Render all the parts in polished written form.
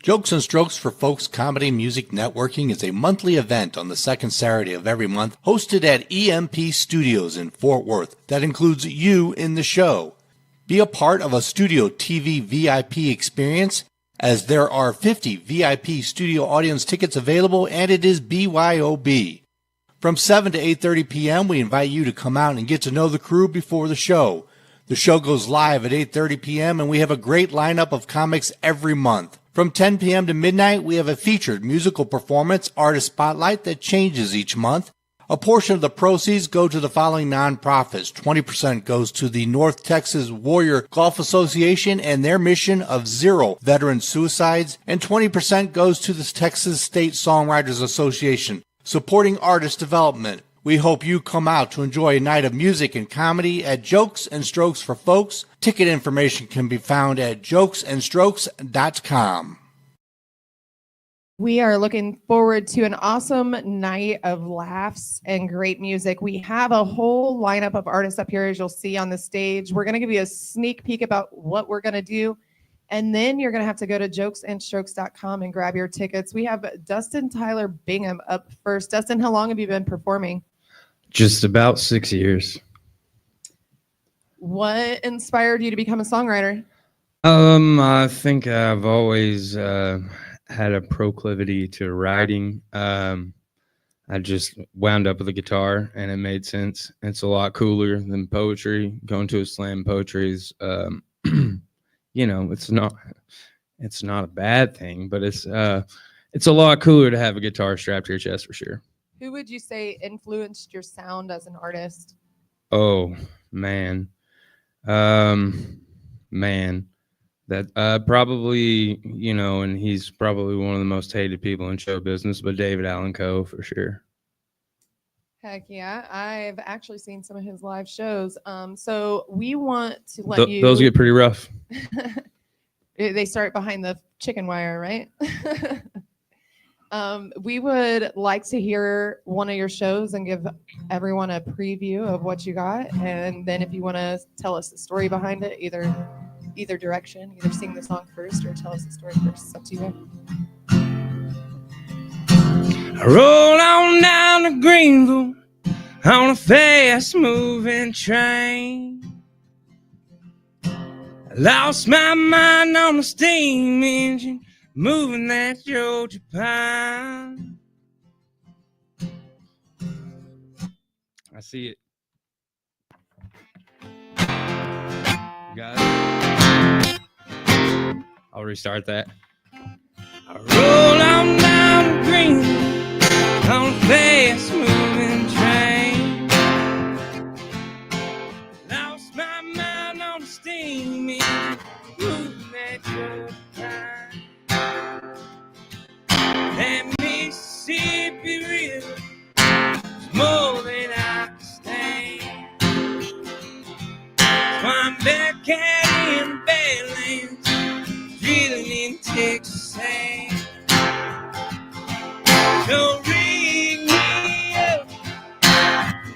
Jokes and Strokes for Folks Comedy Music Networking is a monthly event on the second Saturday of every month hosted at EMP Studios in Fort Worth that includes you in the show. Be a part of a Studio TV VIP experience as there are 50 VIP studio audience tickets available and it is BYOB. From 7 to 8:30 p.m. we invite you to come out and get to know the crew before the show. The show goes live at 8:30 p.m. and we have a great lineup of comics every month. From 10 p.m. to midnight, we have a featured musical performance artist spotlight that changes each month. A portion of the proceeds go to the following nonprofits. 20% goes to the North Texas Warrior Golf Association and their mission of 0 veteran suicides, and 20% goes to the Texas State Songwriters Association, supporting artist development. We hope you come out to enjoy a night of music and comedy at Jokes and Strokes for Folks. Ticket information can be found at jokesandstrokes.com. We are looking forward to an awesome night of laughs and great music. We have a whole lineup of artists up here, as you'll see on the stage. We're going to give you a sneak peek about what we're going to do, and then you're going to have to go to jokesandstrokes.com and grab your tickets. We have Dustin Tyler Bingham up first. Dustin, how long have you been performing? Just about 6 years. What inspired you to become a songwriter? I think I've always had a proclivity to writing. I just wound up with a guitar and it made sense. It's a lot cooler than poetry. Going to a slam poetry is, you know, it's not a bad thing, but it's a lot cooler to have a guitar strapped to your chest for sure. Who would you say influenced your sound as an artist? Oh, man. That probably, you know, and he's probably one of the most hated people in show business, but David Allan Coe for sure. Heck yeah. I've actually seen some of his live shows. So we want to let you... Those get pretty rough. They start behind the chicken wire, right? We would like to hear one of your shows and give everyone a preview of what you got. And then if you want to tell us the story behind it, either direction, either sing the song first or tell us the story first. It's up to you. I roll on down to Greenville on a fast moving train. I lost my mind on the steam engine moving that Georgia pine. I see it. You got it? I'll restart that. I roll on down to Greenville on a fast moving train. Lost my mind on the steam engine moving that Georgia pine. That Mississippi River is more than I can stand. So I'm back out in the Badlands, drilling in Texas sand. So ring me up,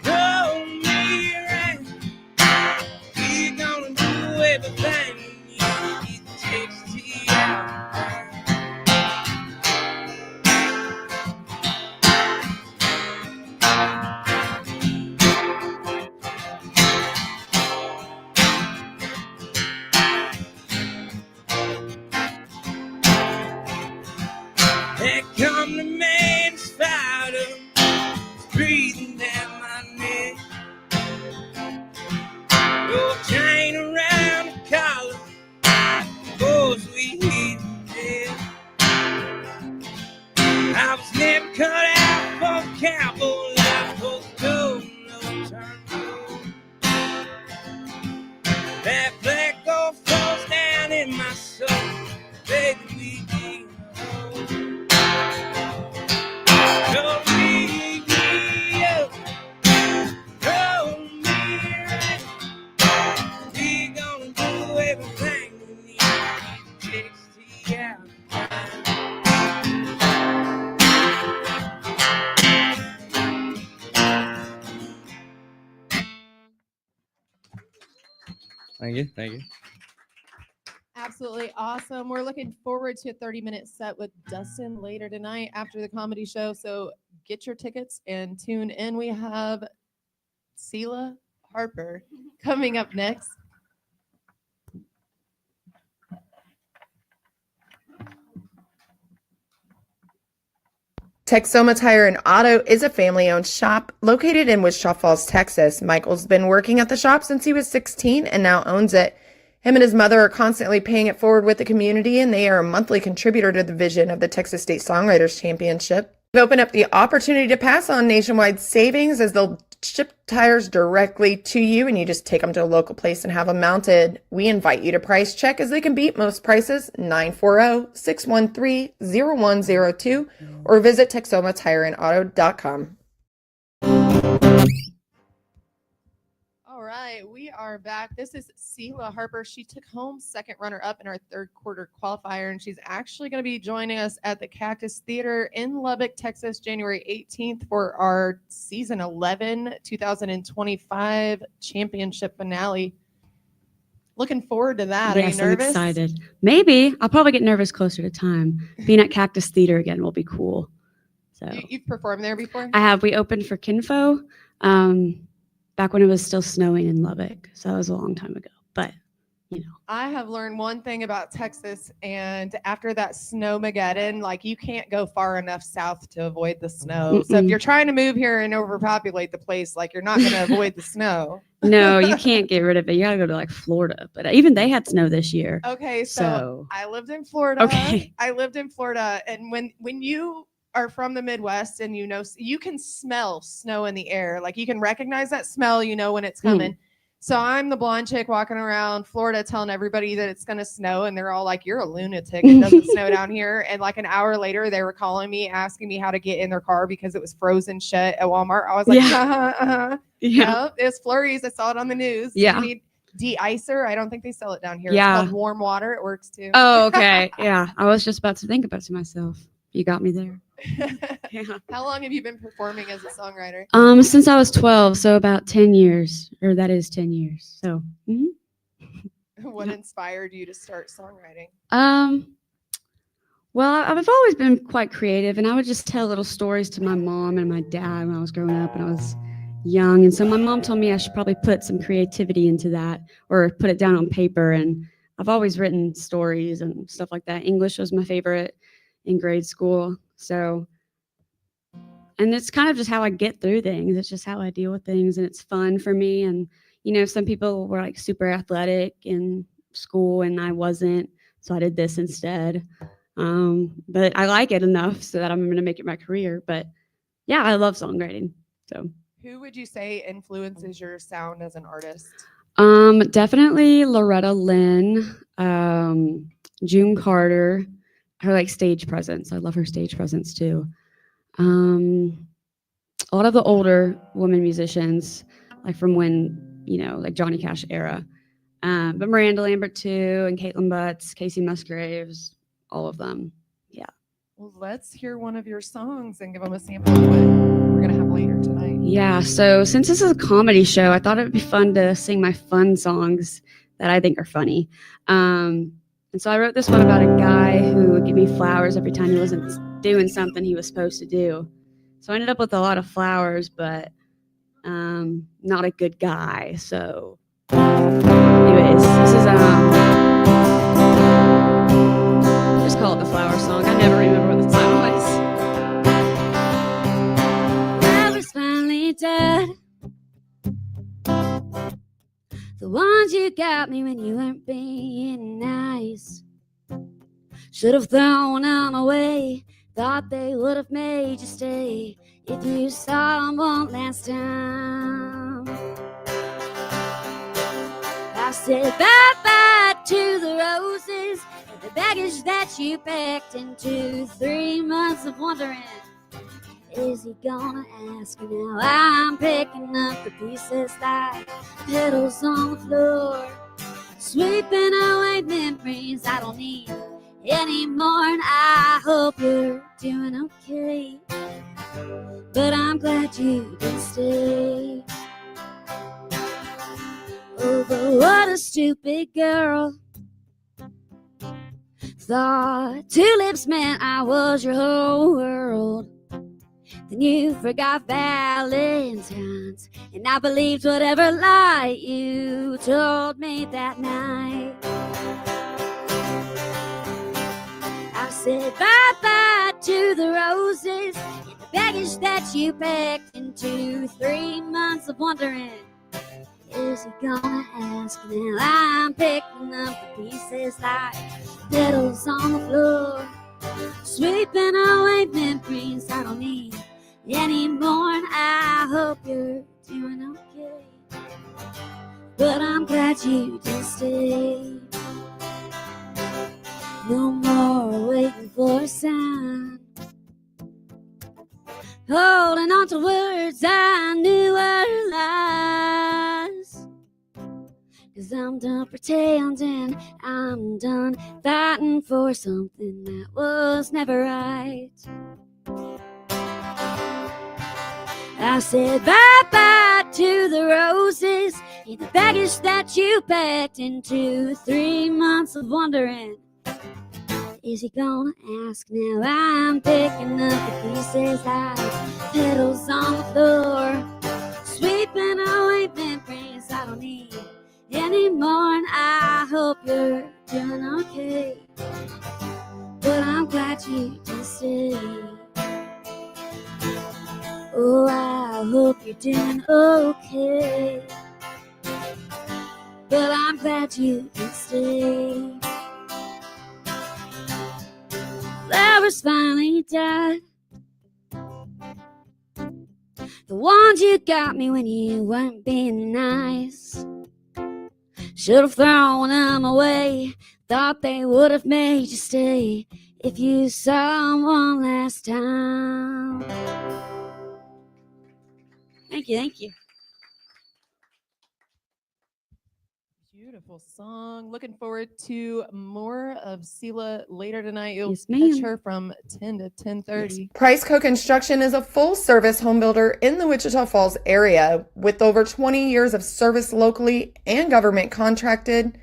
roll me around. We're gonna do everything we need to Texas out. Here come the man that's fired up, breathing down my neck. Your chain around the collar, boys, we hit dead. I was never cut out for the cowboy life, for the gold, no turn. That black gold falls down in my soul, baby, we dig a hole. Don't leave me up, roll me around. We gonna do everything we need to take Texas out. Thank you. Absolutely awesome. We're looking forward to a 30-minute set with Dustin later tonight after the comedy show. So get your tickets and tune in. We have Selah Harper coming up next. Texoma Tire and Auto is a family-owned shop located in Wichita Falls, Texas. Michael's been working at the shop since he was 16 and now owns it. Him and his mother are constantly paying it forward with the community, and they are a monthly contributor to the vision of the Texas State Songwriters Championship. They've opened up the opportunity to pass on nationwide savings as they'll ship tires directly to you, and you just take them to a local place and have them mounted. We invite you to price check as they can beat most prices, 940-613-0102, or visit TexomaTireandAuto.com. All right, we are back. This is Selah Harper. She took home second runner-up in our third quarter qualifier, and she's actually going to be joining us at the Cactus Theater in Lubbock, Texas, January 18th for our season 11 2025 championship finale. Looking forward to that. Yes, Are you nervous? I'm excited. Maybe. I'll probably get nervous closer to time. Being at Cactus Theater again will be cool. So You've performed there before? I have. We opened for Kinfo back when it was still snowing in Lubbock. So that was a long time ago. But, you know. I have learned one thing about Texas, and after that snowmageddon, like you can't go far enough south to avoid the snow. So if you're trying to move here and overpopulate the place, like you're not going to avoid the snow. No, you can't get rid of it. You got to go to like Florida. But even they had snow this year. Okay, So I lived in Florida. Okay. I lived in Florida, and when you are from the Midwest and you know you can smell snow in the air, like you can recognize that smell, you know when it's coming. So I'm the blonde chick walking around Florida telling everybody that it's going to snow, and they're all like, "You're a lunatic. It doesn't snow down here." And like an hour later, they were calling me, asking me how to get in their car because it was frozen shut at Walmart. I was like, Yeah. Yep, it's flurries. I saw it on the news. Yeah. You need de-icer. I don't think they sell it down here. Yeah. It's called warm water. It works too. Oh, okay. Yeah. I was just about to think about it to myself. You got me there. Yeah. How long have you been performing as a songwriter? Since I was 12, so about 10 years, or that is 10 years. So, What inspired you to start songwriting? well, I've always been quite creative, and I would just tell little stories to my mom and my dad when I was growing up and I was young. And so my mom told me I should probably put some creativity into that or put it down on paper. And I've always written stories and stuff like that. English was my favorite in grade school. So, and it's kind of just how I get through things. It's just how I deal with things, and it's fun for me. And, you know, some people were like super athletic in school and I wasn't, so I did this instead. But I like it enough so that I'm going to make it my career. But yeah, I love songwriting. So Who would you say influences your sound as an artist? definitely Loretta Lynn, June Carter, her like stage presence. I love her stage presence too. A lot of the older women musicians, like from when, you know, like Johnny Cash era. But Miranda Lambert too, and Caitlin Butts, Casey Musgraves, all of them. Yeah. Well, let's hear one of your songs and give them a sample of what we're going to have later tonight. Yeah. So since this is a comedy show, I thought it would be fun to sing my fun songs that I think are funny. And so I wrote this one about a guy who would give me flowers every time he wasn't doing something he was supposed to do. So I ended up with a lot of flowers, but not a good guy. So anyways, this is just call it the flower song. I never remember what the title was. Flowers finally dead. The ones you got me when you weren't being nice. Should have thrown them away. Thought they would have made you stay if you saw them one last time. I said bye-bye to the roses and the baggage that you packed into 3 months of wondering, is he gonna ask me now? I'm picking up the pieces like petals on the floor, sweeping away memories I don't need anymore. And I hope you're doing okay, but I'm glad you didn't stay. Oh, but what a stupid girl. thought tulips meant I was your whole world. Then you forgot Valentine's, and I believed whatever lie you told me that night. I said bye-bye to the roses and the baggage that you packed into 3 months of wondering, is he gonna ask? Now I'm picking up the pieces like petals on the floor, sweeping away memories I don't need anymore. And I hope you're doing okay, but I'm glad you did stay. No more waiting for a sign, holding on to words I knew were lies. 'Cause I'm done pretending, I'm done fighting for something that was never right. I said bye-bye to the roses and the baggage that you packed into 3 months of wondering, is he gonna ask? Now I'm picking up the pieces like petals on the floor, sweeping away memories I don't need anymore. And I hope you're doing okay, but I'm glad you did stay. Oh, I hope you're doing okay, but I'm glad you did stay. Flowers finally died, the ones you got me when you weren't being nice. Should have thrown them away, thought they would have made you stay if you saw one last time. Thank you, thank you. Beautiful song. Looking forward to more of Sela later tonight. You'll Yes, catch ma'am. her from 10 to 10:30. Price Co-Construction is a full-service home builder in the Wichita Falls area with over 20 years of service locally and government contracted.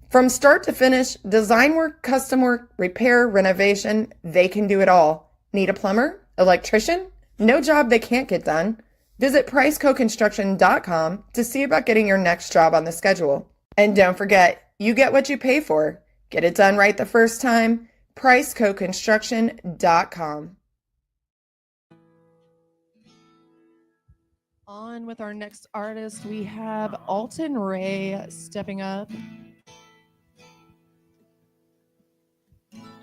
From start to finish, design work, custom work, repair, renovation, they can do it all. Need a plumber? Electrician? No job they can't get done? Visit PriceCoConstruction.com to see about getting your next job on the schedule. And don't forget, you get what you pay for. Get it done right the first time. PriceCoConstruction.com. On with our next artist, we have Alton Ray stepping up.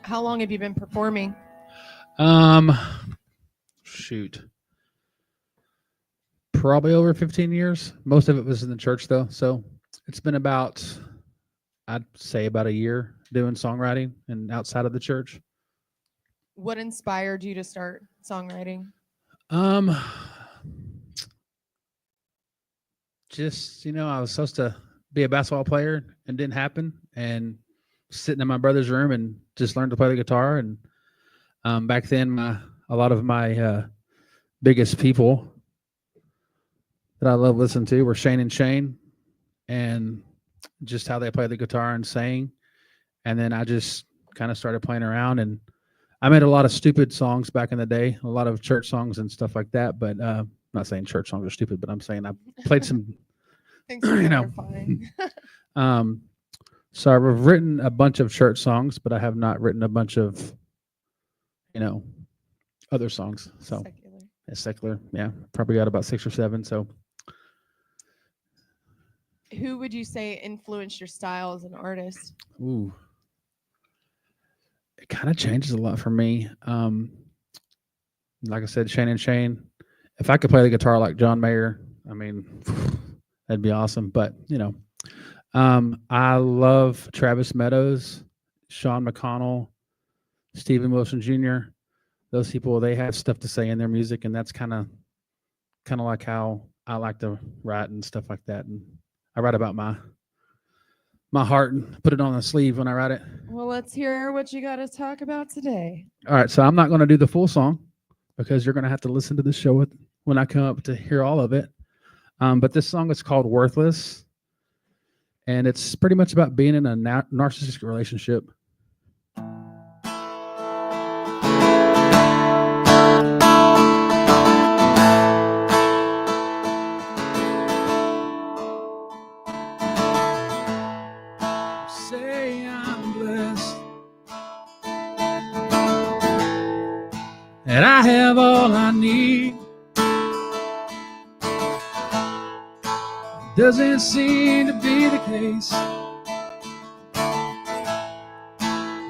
How long have you been performing? Shoot. Probably over 15 years. Most of it was in the church though. So it's been about, I'd say about a year doing songwriting and outside of the church. What inspired you to start songwriting? Just, I was supposed to be a basketball player and didn't happen, and sitting in my brother's room and just learned to play the guitar. And back then a lot of my biggest people that I love listening to were Shane and Shane, and just how they play the guitar and sang. And then I just kind of started playing around, and I made a lot of stupid songs back in the day, a lot of church songs and stuff like that. But I'm not saying church songs are stupid, but I'm saying I played some, Thanks for you know. clarifying. So I've written a bunch of church songs, but I have not written a bunch of, other songs. So Secular. it's secular. Yeah. Probably got about 6 or 7. So Who would you say influenced your style as an artist? ooh, it kind of changes a lot for me. Like I said, Shane and Shane. If I could play the guitar like John Mayer, I mean, that'd be awesome. But I love Travis Meadows, Sean McConnell, Stephen Wilson Jr. Those people, they have stuff to say in their music, and that's kind of like how I like to write and stuff like that. And I write about my heart and put it on the sleeve when I write it. Well, let's hear what you got to talk about today. All right, so I'm not going to do the full song because you're going to have to listen to the show when I come up to hear all of it. But this song is called Worthless, and it's pretty much about being in a narcissistic relationship. and I have all I need. Doesn't seem to be the case.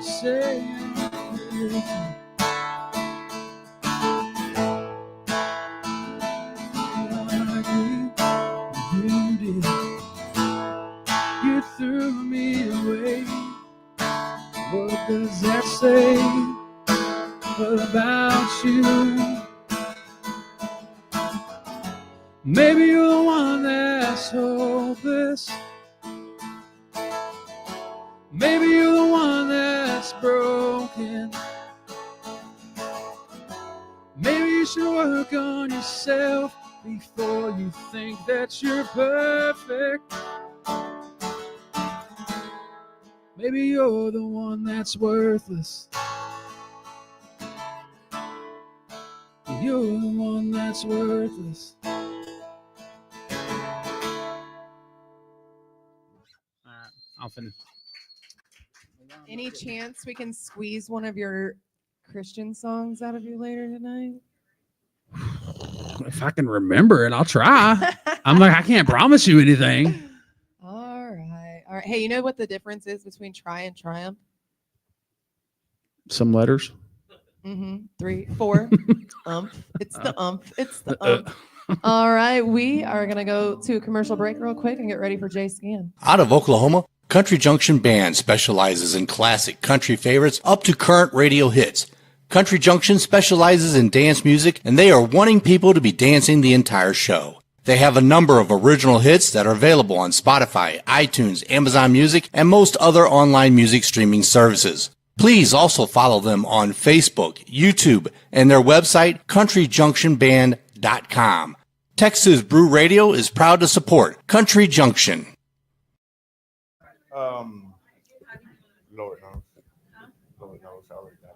Say I'm crazy. I agree, you did. You threw me away. What does that say about you? Maybe you're the one that's hopeless. Maybe you're the one that's broken. Maybe you should work on yourself before you think that you're perfect. Maybe you're the one that's worthless. You're the one that's worthless. I'll finish. Any chance we can squeeze one of your Christian songs out of you later tonight? If I can remember it, I'll try. I'm like, I can't promise you anything. All right. All right. Hey, you know what the difference is between try and triumph? Some letters. 3, 4. It's the It's the All right. We are going to go to a commercial break real quick and get ready for Jay Scan. Out of Oklahoma, Country Junction Band specializes in classic country favorites up to current radio hits. Country Junction specializes in dance music, and they are wanting people to be dancing the entire show. They have a number of original hits that are available on Spotify, iTunes, Amazon Music, and most other online music streaming services. Please also follow them on Facebook, YouTube, and their website, countryjunctionband.com. Texas Brew Radio is proud to support Country Junction. Lord knows. Lord knows. I already got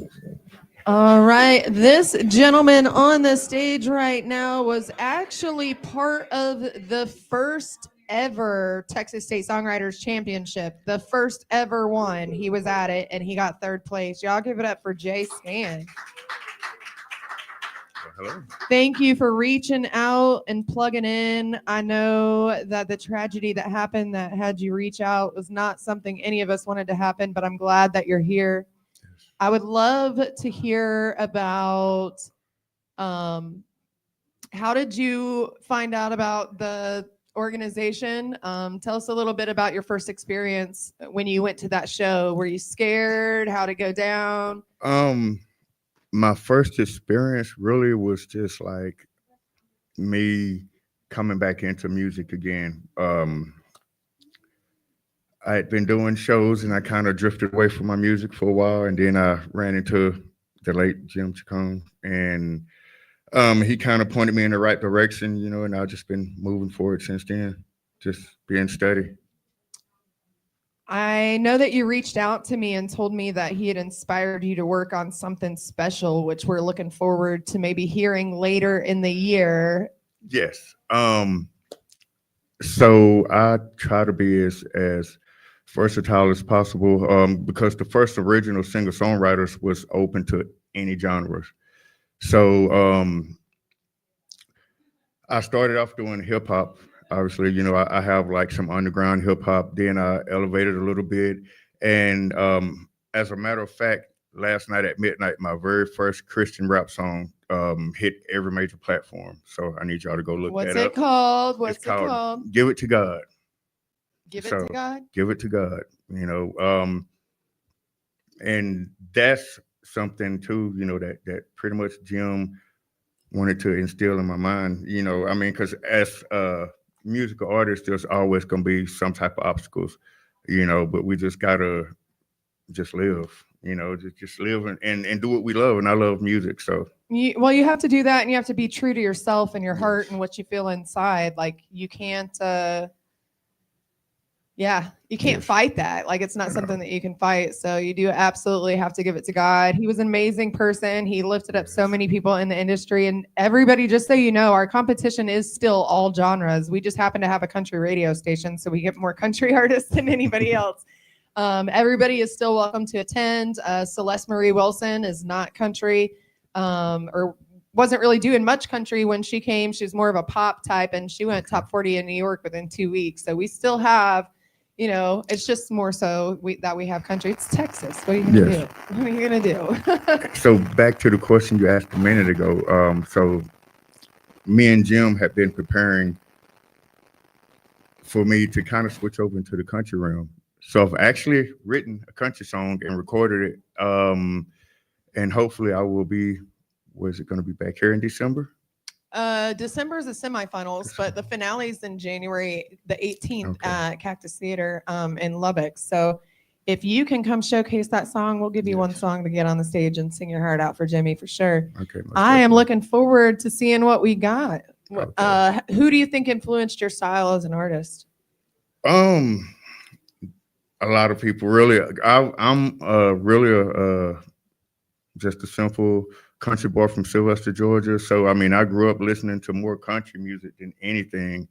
it. All right. This gentleman on the stage right now was actually part of the first ever Texas State Songwriters Championship, the first ever one. He was at it and he got 3rd place. Y'all give it up for Jay Scan. Hello. Thank you for reaching out and plugging in. I know that the tragedy that happened that had you reach out was not something any of us wanted to happen, but I'm glad that you're here. I would love to hear about how did you find out about the organization? Tell us a little bit about your first experience when you went to that show. Were you scared? How'd it go down? My first experience really was just like me coming back into music again. I had been doing shows and I kind of drifted away from my music for a while, and then I ran into the late Jim Chacon, and he kind of pointed me in the right direction, you know, and I've just been moving forward since then, just being steady. I know that you reached out to me and told me that he had inspired you to work on something special, which we're looking forward to maybe hearing later in the year. Yes. So I try to be as versatile as possible, because the first original singer-songwriters was open to any genres. So I started off doing hip hop. Obviously, you know, I have like some underground hip hop. Then I elevated a little bit. And as a matter of fact, last night at midnight, my very first Christian rap song hit every major platform. So I need y'all to go look What's that up. it called? What's It's it called? Give It to God. Give it So, to God. Give it to God, you know. And that's something too, you know, that pretty much Jim wanted to instill in my mind, you know. I mean, because as musical artists, there's always going to be some type of obstacles, you know, but we just gotta just live, you know, just live and do what we love. And I love music. So You have to do that, and you have to be true to yourself and your heart and what you feel inside. Like you can't you can't fight that. Like it's not something that you can fight. So you do absolutely have to give it to God. He was an amazing person. He lifted up so many people in the industry, and everybody, just so you know, our competition is still all genres. We just happen to have a country radio station, so we get more country artists than anybody else. Everybody is still welcome to attend. Celeste Marie Wilson is not country, or wasn't really doing much country when she came. She was more of a pop type, and she went top 40 in New York within 2 weeks. So we still have, it's just more so that we have country. It's Texas. What are you going to do? What are you going to do? So back to the question you asked a minute ago. So me and Jim have been preparing for me to kind of switch over into the country realm. So I've actually written a country song and recorded it. And hopefully I will be, was it going to be back here in December? December is the semifinals, but the finale is in January the 18th at Cactus Theater in Lubbock. So if you can come showcase that song, we'll give you one song to get on the stage and sing your heart out for Jimmy for sure. Okay. I am looking forward to seeing what we got. Okay. Who do you think influenced your style as an artist? A lot of people. Really, I'm really just a simple country boy from Sylvester, Georgia. So I mean, I grew up listening to more country music than anything.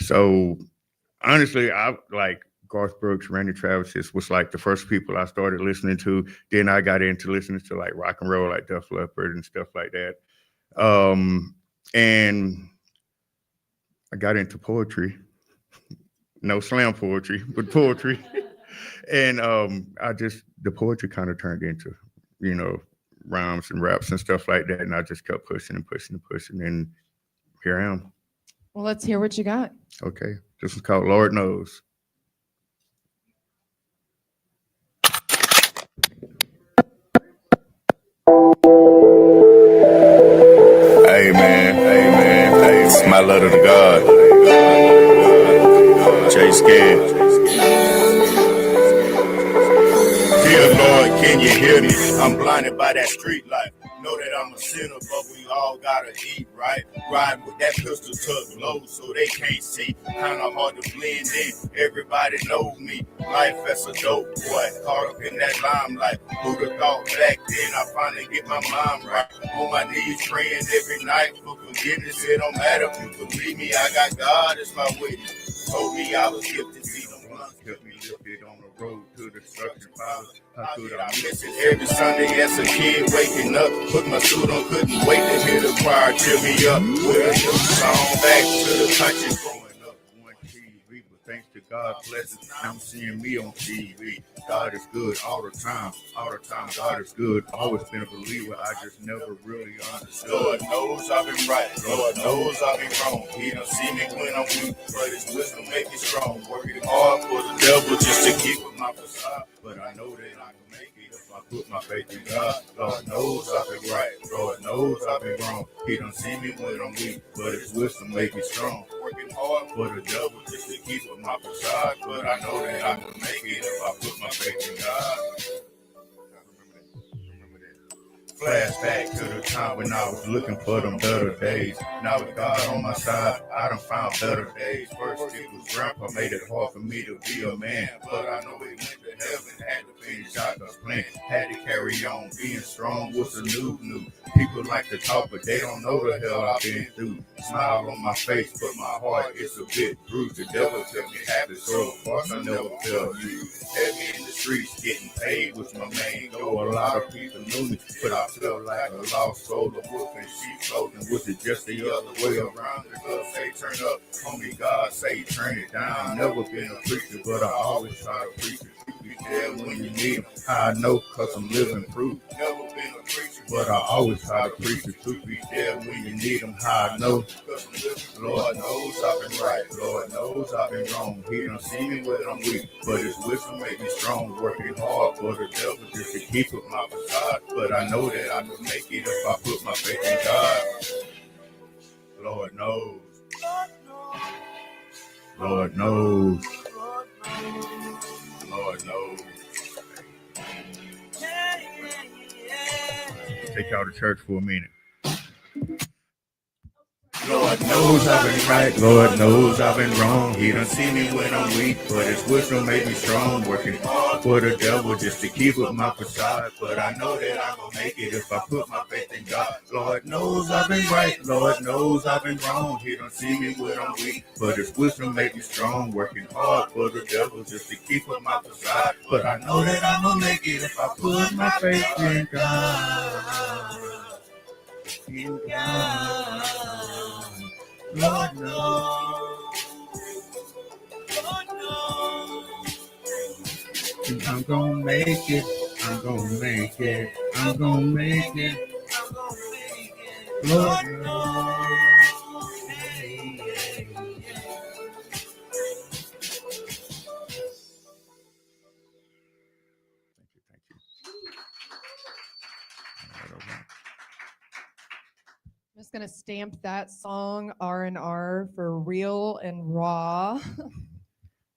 So honestly, I like Garth Brooks, Randy Travis was like the first people I started listening to. Then I got into listening to like rock and roll, like Def Leppard and stuff like that. And I got into poetry. No slam poetry, but poetry. And the poetry kind of turned into, rhymes and raps and stuff like that. And I just kept pushing and pushing and pushing. And here I am. Well, let's hear what you got. Okay. This is called Lord Knows. Hey man, it's my letter to God. Jay Scared. Dear Lord, can you hear me? I'm blinded by that street life. Know that I'm a sinner, but we all gotta eat, right? Ride with that pistol tucked low so they can't see. Kinda hard to blend in. Everybody knows me. Life as a dope boy, caught up in that limelight. Who'd have thought back then I finally get my mind right? On my knees praying every night for forgiveness. It don't matter if you believe me. I got God as my witness. Told me I was gifted. See them ones kept me lifted on the road to destruction. How could I miss it every Sunday as a kid waking up? Put my suit on, couldn't wait to hear the choir cheer me up with a new song. Back to the country, growing up on TV. But thanks to God's blessings, I'm seeing me on TV. God is good all the time. All the time, God is good. Always been a believer. I just never really understood. Lord knows I've been right. Lord knows I've been wrong. He don't see me when I'm weak, but his wisdom make me strong. Working hard for the devil just to keep with my facade. But I know that I can make it if I put my faith in God. Lord knows I've been right. Lord knows I've been wrong. He don't see me when I'm weak, but his wisdom make me strong. Working hard for the devil just to keep with my facade. But I know that I can make it if I put my faith in God. Flashback to the time when I was looking for them better days. Now with God on my side, I done found better days. First it was grandpa made it hard for me to be a man. But I know he went to heaven, had to finish out the plan. Had to carry on, being strong was the new. People like to talk, but they don't know the hell I've been through. Smile on my face, but my heart is a bit bruised. The devil took me happy, so of course I never felt you. Heavy in the streets, getting paid was my main goal. A lot of people knew me, but I felt like a lost soul. A wolf in sheep's clothing, was it just the other way around? The club say turn up, homie, God say turn it down. Never been a preacher, but I always try to preach it. Be there when you need them. I know, cause I'm living proof. Never been a preacher, but I always try to preach the truth. Be there when you need them. How I know, cause I'm living. Lord knows I've been right. Lord knows I've been wrong. He don't see me when I'm weak, but his wisdom make me strong. Working hard for the devil just to keep up my facade. But I know that I can make it if I put my faith in God. Lord knows. Lord knows. Lord knows. Take y'all to church for a minute. Lord knows knows I've been right, Lord knows I've been wrong. He done see me when I'm weak, but his wisdom made me strong. Working hard for the devil just to keep up my facade. But I know that I'm gonna make it if I put my faith in God. Lord knows I've been right, Lord knows I've been wrong. He done see me when I'm weak, but his wisdom made me strong. Working hard for the devil just to keep up my facade. But I know that I'm gonna make it if I put my faith in God. In God. Lord knows. Lord knows. And I'm gonna make it. I'm gonna make it. I'm gonna make it. I'm gonna make it. Lord knows. I'm just gonna stamp that song R&R for real and raw.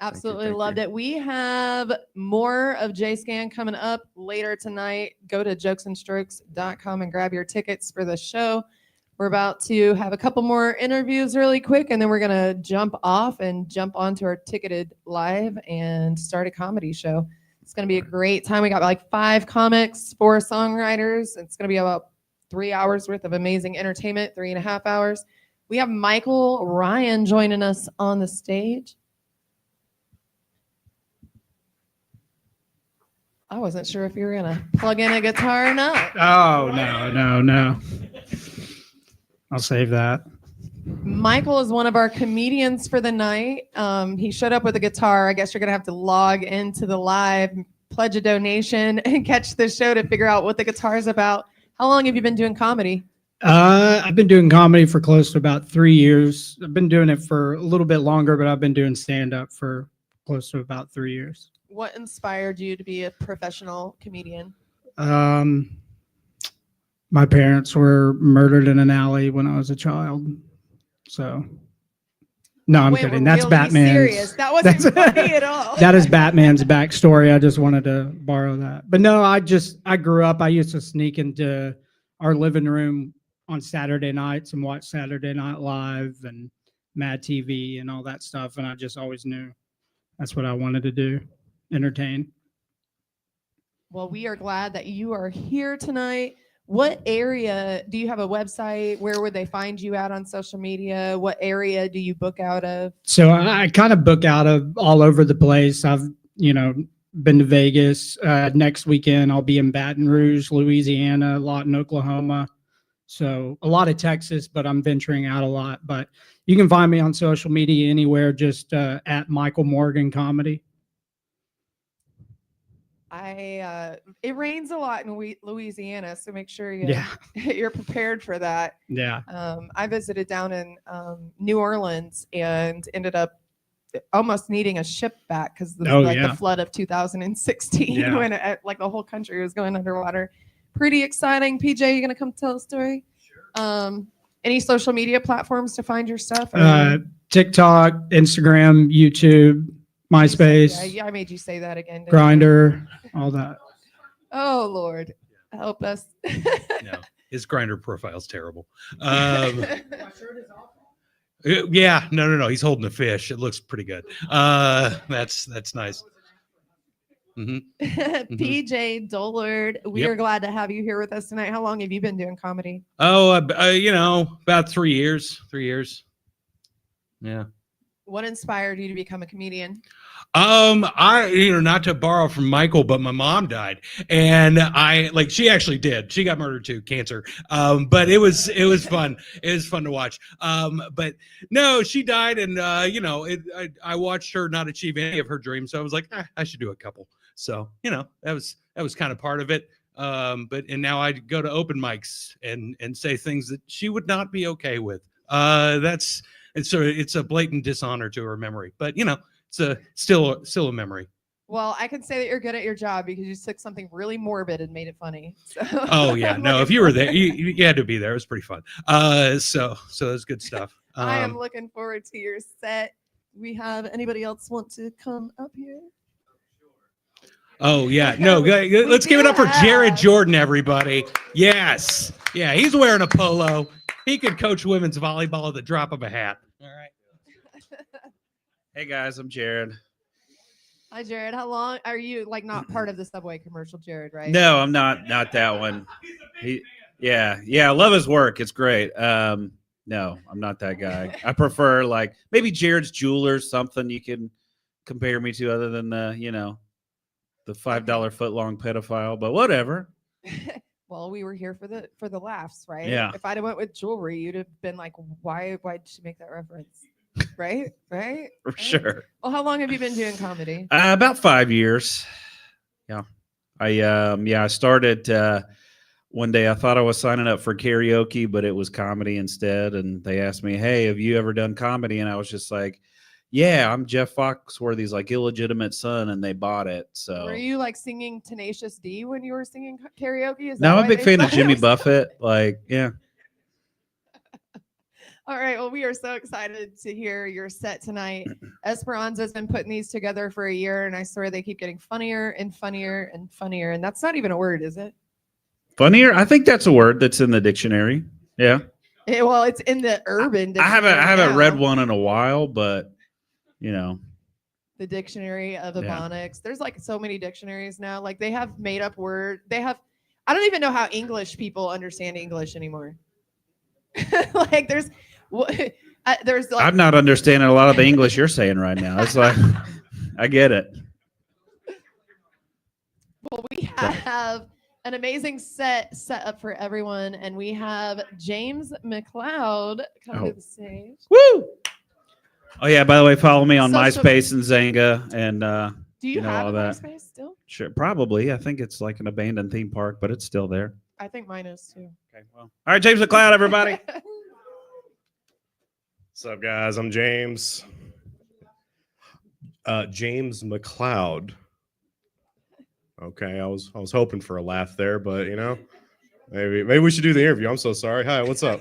Absolutely thank loved you. it. We have more of JScan coming up later tonight. Go to jokesandstrokes.com and grab your tickets for the show. We're about to have a couple more interviews really quick, and then we're gonna jump off and jump onto our ticketed live and start a comedy show. It's gonna be a great time. We got like 5 comics, 4 songwriters. It's gonna be about 3 hours worth of amazing entertainment, 3.5 hours. We have Michael Ryan joining us on the stage. I wasn't sure if you were gonna plug in a guitar or not. Oh, no. I'll save that. Michael is one of our comedians for the night. He showed up with a guitar. I guess you're gonna have to log into the live, pledge a donation, and catch the show to figure out what the guitar is about. How long have you been doing comedy? I've been doing comedy for close to about 3 years. I've been doing it for a little bit longer, but I've been doing stand-up for close to about 3 years. What inspired you to be a professional comedian? My parents were murdered in an alley when I was a child. So, no, I'm Wait, kidding. we're That's really Batman's. serious. That wasn't funny at all. That is Batman's backstory. I just wanted to borrow that. But no, I grew up. I used to sneak into our living room on Saturday nights and watch Saturday Night Live and Mad TV and all that stuff. And I just always knew that's what I wanted to do, entertain. Well, we are glad that you are here tonight. What area do you have a website? Where would they find you at on social media? What area do you book out of? So I kind of book out of all over the place. I've, been to Vegas. Next weekend, I'll be in Baton Rouge, Louisiana, Lawton, Oklahoma. So a lot of Texas, but I'm venturing out a lot. But you can find me on social media anywhere, just at Michael Morgan Comedy. It rains a lot in Louisiana, so make sure Yeah. you're prepared for that. Yeah. I visited down in New Orleans and ended up almost needing a ship back because the flood of 2016 Yeah. when like the whole country was going underwater. Pretty exciting. PJ, you gonna come tell a story? Sure. Any social media platforms to find your stuff? TikTok, Instagram, YouTube, MySpace, Yeah, I made you say that again. didn't I? Grinder, all that. Oh Lord, help us. No, his Grinder profile's terrible. Yeah, no. He's holding a fish. It looks pretty good. That's nice. PJ Dollard, we are glad to have you here with us tonight. How long have you been doing comedy? Oh, about 3 years. 3 years. Yeah. What inspired you to become a comedian? Not to borrow from Michael, but my mom died, and she actually did. She got murdered too, cancer. But it was fun. It was fun to watch. But no, she died, and I watched her not achieve any of her dreams. So I was like, I should do a couple. So that was kind of part of it. But now I go to open mics and say things that she would not be okay with. It's a blatant dishonor to her memory, but it's still a memory. Well, I can say that you're good at your job because you took something really morbid and made it funny. So. Oh yeah, no, if you were there, you had to be there. It was pretty fun. So it was good stuff. I am looking forward to your set. We have anybody else want to come up here? Oh yeah, no, let's give it up for Jared Jordan, everybody. Yes. Yeah, he's wearing a polo. He could coach women's volleyball at the drop of a hat. All right. Hey guys, I'm Jared. Hi, Jared. How long are you like not part of the Subway commercial, Jared? Right? No, I'm not that one. Yeah, I love his work. It's great. No, I'm not that guy. I prefer like maybe Jared's Jewelers, something you can compare me to other than the $5 footlong pedophile, but whatever. Well, we were here for the laughs, right? Yeah. If I'd have went with jewelry, you'd have been like, why did she make that reference? Right? Right? For sure. Well, how long have you been doing comedy? About 5 years. Yeah. I started one day. I thought I was signing up for karaoke, but it was comedy instead. And they asked me, "Hey, have you ever done comedy?" And I was just like, "Yeah, I'm Jeff Foxworthy's like illegitimate son," and they bought it. So Were you like singing Tenacious D when you were singing karaoke? Is now that I'm a why big they fan of thought it Jimmy was- Buffett. Like, yeah. All right. Well, we are so excited to hear your set tonight. Esperanza's been putting these together for a year, and I swear they keep getting funnier and funnier and funnier. And that's not even a word, is it? Funnier? I think that's a word that's in the dictionary. Yeah. Well, it's in the urban I haven't dictionary read now. one in a while, but The dictionary of Yeah. Ebonics. There's like so many dictionaries now. Like they have made up word. I don't even know how English people understand English anymore. Like there's like I'm not understanding a lot of the English you're saying right now. It's like I get it. well, we have an amazing set up for everyone, and we have James McLeod come to the stage. Woo! Oh yeah, by the way, follow me on Social- MySpace and Zanga and Do you have all a that. MySpace still? Sure, probably. I think it's like an abandoned theme park, but it's still there. I think mine is too. Okay, well. All right, James McLeod, everybody. What's up, guys? I'm James. James McLeod. Okay, I was hoping for a laugh there, but maybe we should do the interview. I'm so sorry. Hi, what's up?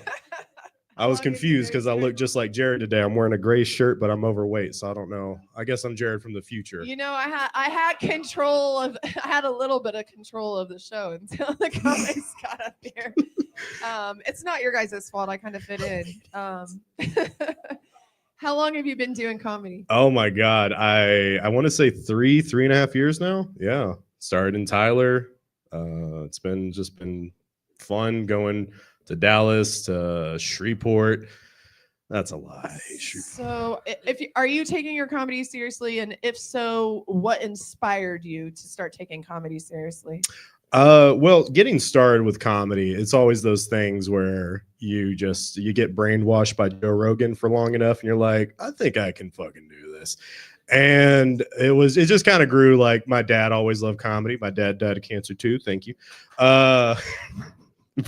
I was confused because I look just like Jared today. I'm wearing a gray shirt, but I'm overweight, so I don't know. I guess I'm Jared from the future. I had control of. I had a little bit of control of the show until the comics got up here. It's not your guys' fault. I kind of fit in. How long have you been doing comedy? Oh my God, I want to say 3.5 years now. Yeah, started in Tyler. It's been fun going to Dallas, to Shreveport. That's a lie. So, are you taking your comedy seriously, and if so, what inspired you to start taking comedy seriously? Well, getting started with comedy, it's always those things where you get brainwashed by Joe Rogan for long enough, and you're like, I think I can fucking do this. And it just kind of grew. Like my dad always loved comedy. My dad died of cancer too. Thank you.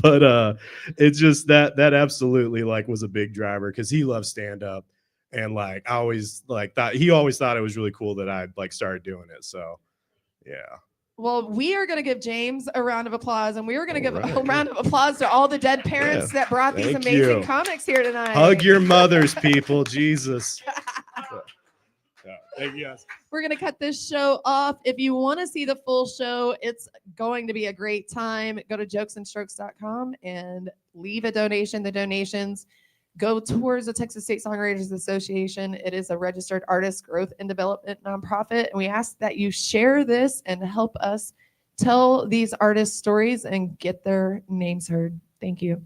But it's just that absolutely like was a big driver because he loved stand up, and like I always like thought he always thought it was really cool that I'd like started doing it. So yeah. Well, we are going to give James a round of applause, and we are going to give a round of applause to all the dead parents that brought these Thank amazing you. comics here tonight. Hug your mothers, people. Jesus. Yeah, thank you guys. We're going to cut this show off. If you want to see the full show, it's going to be a great time. Go to jokesandstrokes.com and leave a donation. The donations go towards the Texas State Songwriters Association. It is a registered artist growth and development nonprofit. And we ask that you share this and help us tell these artists' stories and get their names heard. Thank you.